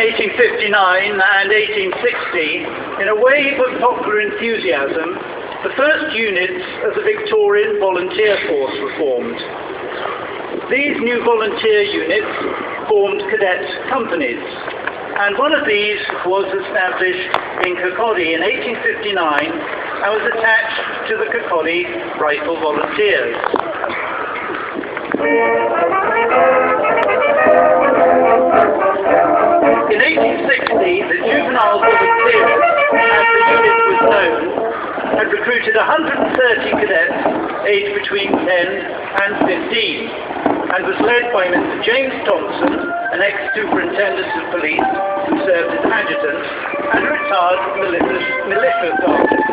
1859 and 1860, in a wave of popular enthusiasm, the first units of the Victorian volunteer force were formed. These new volunteer units formed cadet companies, and one of these was established in Kirkcaldy in 1859 and was attached to the Kirkcaldy Rifle Volunteers. In 1860, the Juvenile Volunteers, as the unit was known, had recruited 130 cadets aged between 10 and 15, and was led by Mr. James Thompson, an ex-superintendent of police who served as adjutant, and a retired militia sergeant.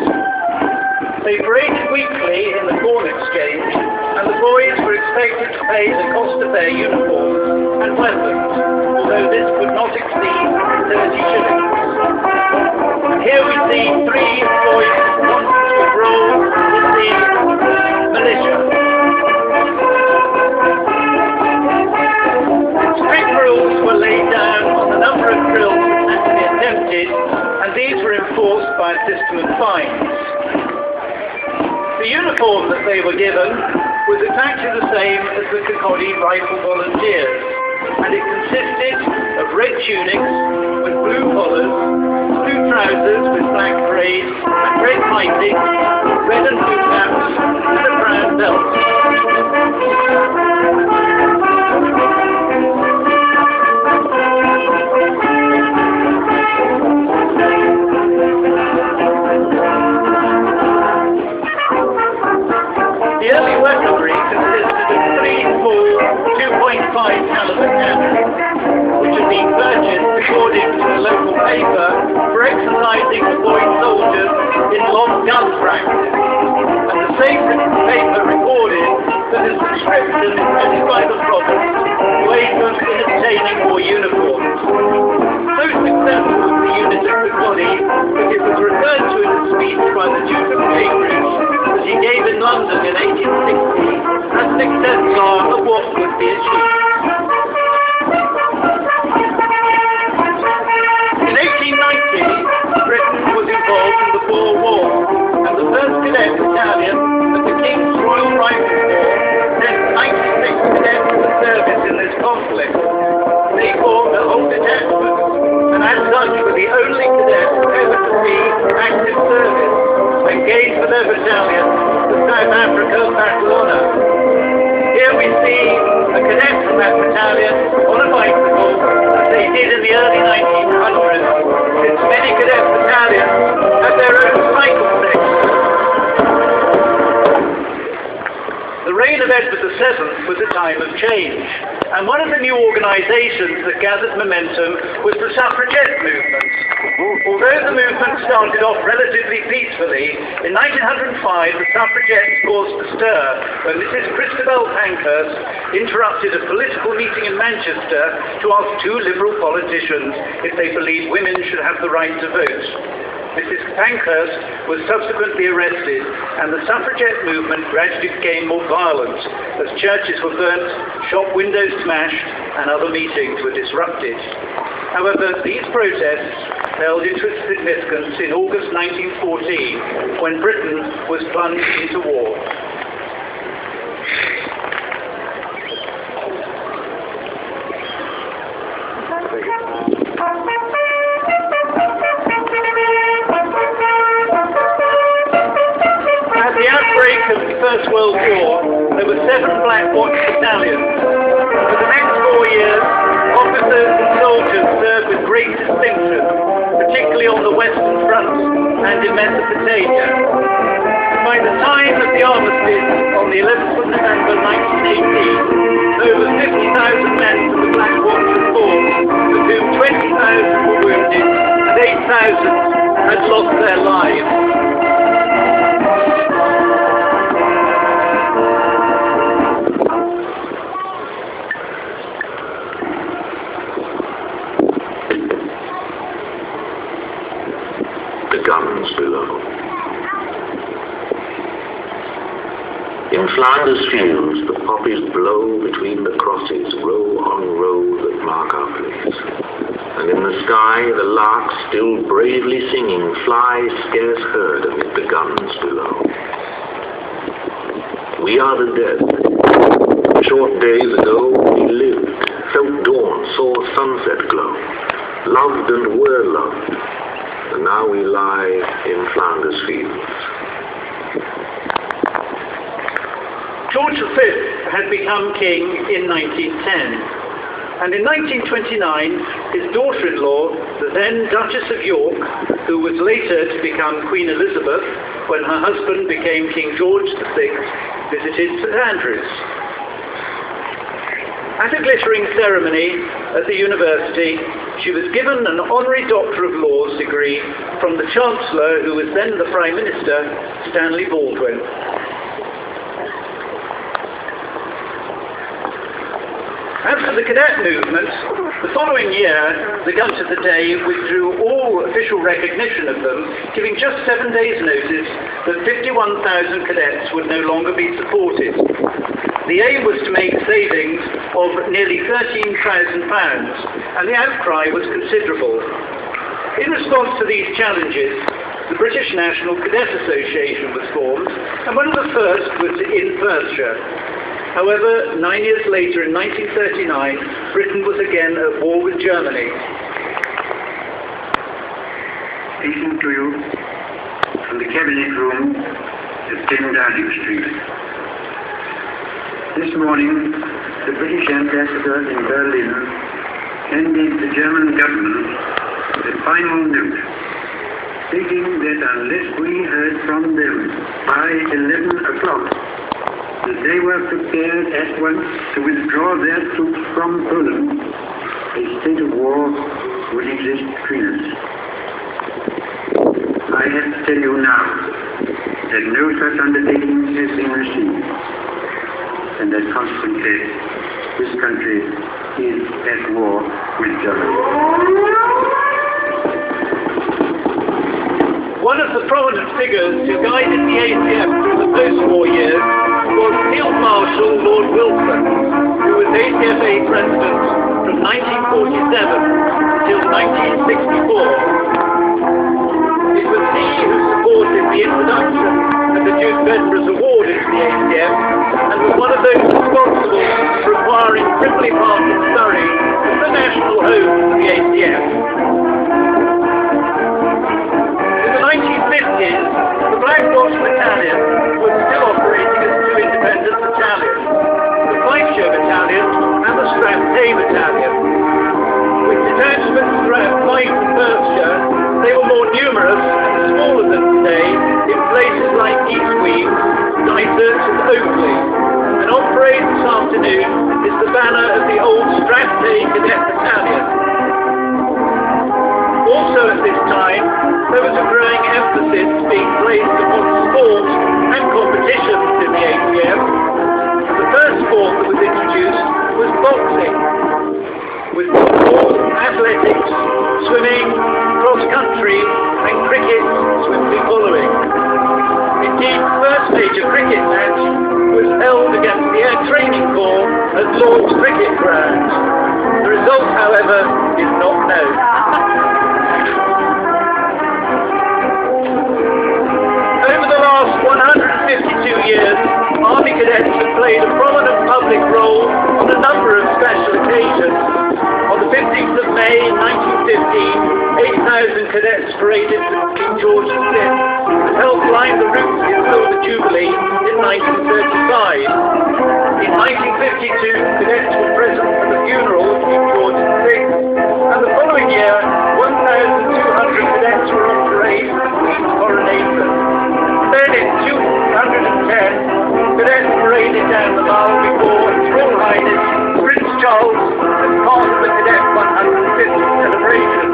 They paraded weekly in the Corn Exchange, and the boys were expected to pay the cost of their uniforms and weapons, although this could not exceed 30 shillings. Here we see three boys enrolled in the militia. Strict rules were laid down on the number of drills that had to be attempted, and these were enforced by a system of fines. The uniform that they were given was exactly the same as the Kirkcaldy Rifle Volunteers, and it consisted of red tunics with blue collars, blue trousers with black braids and red piping, red and blue caps, and a brown belt. The early weaponry consisted of three full 2.5 caliber cannons, which had been purchased according to the local paper for exercising the boy soldiers in long gun practice, and the same paper recorded that a subscription headed by the province to aid them in obtaining more uniforms. So successful was the unit of Kirkcaldy that it was referred to in a speech by the Duke of Cambridge that he gave in London in 1860 as an exemplar of what would be achieved. In 1890, Britain was involved in the Boer War, and the 1st Cadet Battalion of the King's Royal Rifle Corps sent 96 cadets to service in this conflict. They formed a whole detachment, and as such were the only cadets ever to see active service and gained for their battalion the South Africa Battle Honour. Here we see a cadet from that battalion on a bicycle, as they did in the early 1900s, since many cadet battalions had their own cycle sections. The reign of Edward VII was a time of change, and one of the new organisations that gathered momentum was the suffragette movement. Although the movement started off relatively peacefully, in 1905 the suffragettes caused a stir when Mrs. Christabel Pankhurst interrupted a political meeting in Manchester to ask two Liberal politicians if they believed women should have the right to vote. Mrs. Pankhurst was subsequently arrested, and the suffragette movement gradually became more violent as churches were burnt, shop windows smashed, and other meetings were disrupted. However, these protests held into its significance in August 1914, when Britain was plunged into war. At the outbreak of the First World War, there were 7 Black Watch battalions. For the next 4 years, officers and soldiers served with great distinction, particularly on the Western Front and in Mesopotamia. By the time of the armistice on the 11th of November 1918, over 50,000 men from the Black Watch were forced, of whom 20,000 were wounded and 8,000 had lost their lives. The guns below. In Flanders fields, the poppies blow between the crosses, row on row that mark our place. And in the sky, the larks, still bravely singing, fly scarce heard amid the guns below. We are the dead. Short days ago, we lived, felt dawn, saw sunset glow, loved and were loved, and now we lie in Flanders fields. George V had become king in 1910, and in 1929 his daughter-in-law, the then Duchess of York, who was later to become Queen Elizabeth when her husband became King George VI, visited St Andrews. At a glittering ceremony at the university, she was given an honorary Doctor of Laws degree from the Chancellor, who was then the Prime Minister, Stanley Baldwin. As for the cadet movement, the following year, the Guns of the Day withdrew all official recognition of them, giving just 7 days' notice that 51,000 cadets would no longer be supported. The aim was to make savings of nearly £13,000, and the outcry was considerable. In response to these challenges, the British National Cadet Association was formed, and one of the first was in Perthshire. However, 9 years later, in 1939, Britain was again at war with Germany. Speaking to you from the Cabinet Room at 10 Downing Street. This morning, the British ambassador in Berlin handed the German government the final note, stating that unless we heard from them by 11 o'clock, that they were prepared at once to withdraw their troops from Poland, a state of war would exist between us. I have to tell you now that no such undertaking has been received, and that consequently this country is at war with Germany. One of the prominent figures who guided the ACF through the post-war years was Field Marshal Lord Wilson, who was ACFA President from 1947 until 1964. It was he who supported the introduction of the Duke of Edinburgh's Award into the ACF, and was one of those responsible for acquiring Frimley Park in Surrey as the national home for the ACF. In the 1950s, the Black Watch Battalion was still operating as two independent battalions, the Fifeshire Battalion and the Strathay Battalion. With detachments throughout Fife and Perthshire, they were more numerous and smaller than today in places like Eastweed, Dysart and Oakley. And on parade this afternoon is the banner of the old Strathay Cadet Battalion. Also at this time, there was a growing emphasis being placed upon sport and competitions in the ACF. The first sport that was introduced was boxing, with football, athletics, swimming, cross-country and cricket swiftly following. Indeed, the first major cricket match was held against the Air Training Corps at Lord's Cricket Ground. The result, however, is not known. Over the last 152 years, Army cadets have played a prominent public role on a number of special occasions. On the 15th of May 1915, 8,000 cadets paraded with King George VI and helped line the route to the Silver Jubilee in 1935. In 1952, cadets were present for the funeral of King George VI, and the following year, 1,200 cadets were on parade for the Queen's coronation. Then in 210, cadets paraded down the mile before His Royal Highness Prince Charles as part of the Cadet 150th celebration.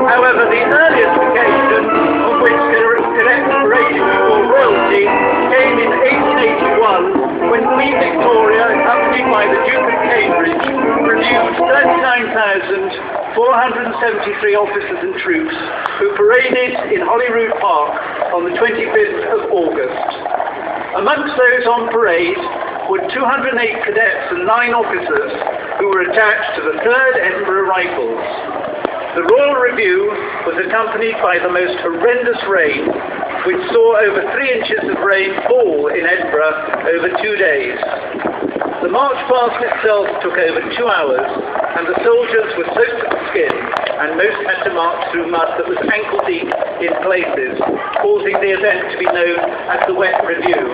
However, the earliest occasion on which cadets paraded before royalty came in 1881, when Queen Victoria, accompanied by the Duke of Cambridge, reviewed 39,473 officers and troops who paraded in Holyrood Park on the 25th of August. Amongst those on parade were 208 cadets and 9 officers who were attached to the 3rd Edinburgh Rifles. The Royal Review was accompanied by the most horrendous rain, which saw over 3 inches of rain fall in Edinburgh over 2 days. The march past itself took over 2 hours, and the soldiers were soaked to the skin, and most had to march through mud that was ankle deep in places, causing the event to be known as the Wet Review.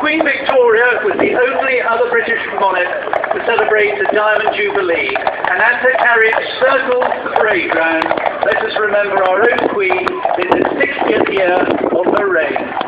Queen Victoria was the only other British monarch to celebrate the Diamond Jubilee, and as her carriage circled the parade ground, let us remember our own Queen in the 60th year of her reign.